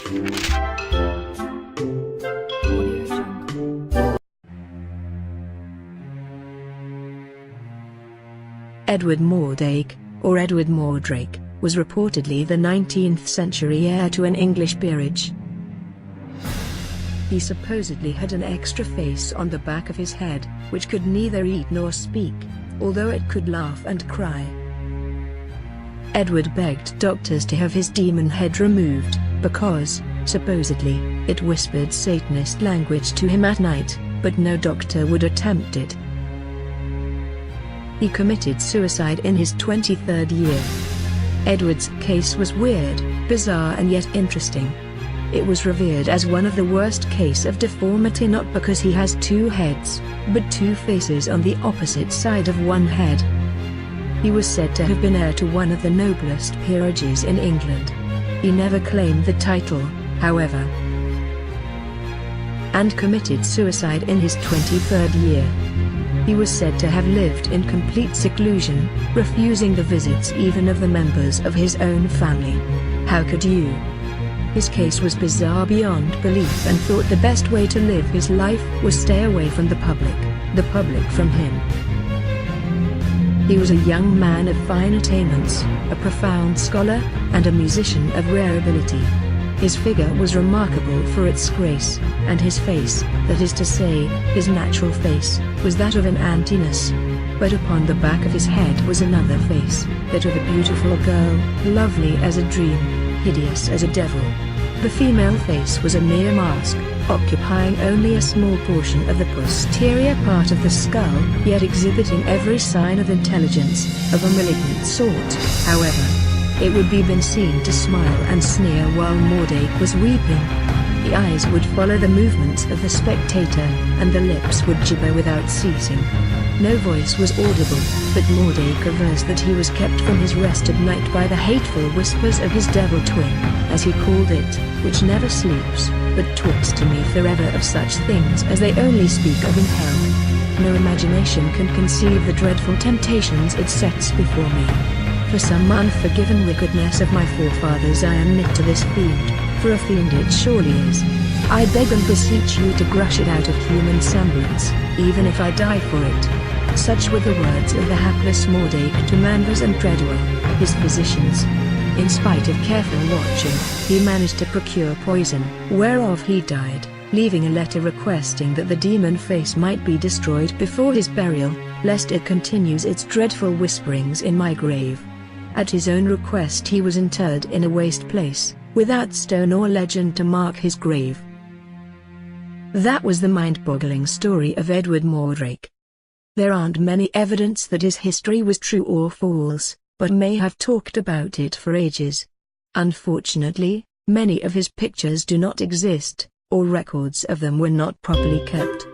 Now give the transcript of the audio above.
Edward Mordrake, or Edward Mordrake, was reportedly the 19th century heir to an English peerage. He supposedly had an extra face on the back of his head, which could neither eat nor speak, although it could laugh and cry. Edward begged doctors to have his demon head removed, because, supposedly, it whispered Satanist language to him at night, but no doctor would attempt it. He committed suicide in his 23rd year. Edward's case was weird, bizarre and yet interesting. It was revered as one of the worst cases of deformity, not because he has two heads, but two faces on the opposite side of one head. He was said to have been heir to one of the noblest peerages in England. He never claimed the title, however, and committed suicide in his 23rd year. He was said to have lived in complete seclusion, refusing the visits even of the members of his own family. How could you? His case was bizarre beyond belief, and thought the best way to live his life was stay away from the public from him. He was a young man of fine attainments, a profound scholar, and a musician of rare ability. His figure was remarkable for its grace, and his face, that is to say, his natural face, was that of an Antinous. But upon the back of his head was another face, that of a beautiful girl, lovely as a dream, hideous as a devil. The female face was a mere mask, occupying only a small portion of the posterior part of the skull, yet exhibiting every sign of intelligence, of a malignant sort. However, it would be been seen to smile and sneer while Mordrake was weeping. The eyes would follow the movements of the spectator, and the lips would gibber without ceasing. No voice was audible, but Mordrake avers that he was kept from his rest at night by the hateful whispers of his devil twin, as he called it, which never sleeps, but talks to me forever of such things as they only speak of in hell. No imagination can conceive the dreadful temptations it sets before me. For some unforgiven wickedness of my forefathers I am knit to this fiend, for a fiend it surely is. I beg and beseech you to crush it out of human semblance, even if I die for it. Such were the words of the hapless Mordrake to Manvers and Treadwell, his physicians. In spite of careful watching, he managed to procure poison, whereof he died, leaving a letter requesting that the demon face might be destroyed before his burial, lest it continues its dreadful whisperings in my grave. At his own request he was interred in a waste place, without stone or legend to mark his grave. That was the mind-boggling story of Edward Mordrake. There aren't many evidence that his history was true or false, but may have talked about it for ages. Unfortunately, many of his pictures do not exist, or records of them were not properly kept.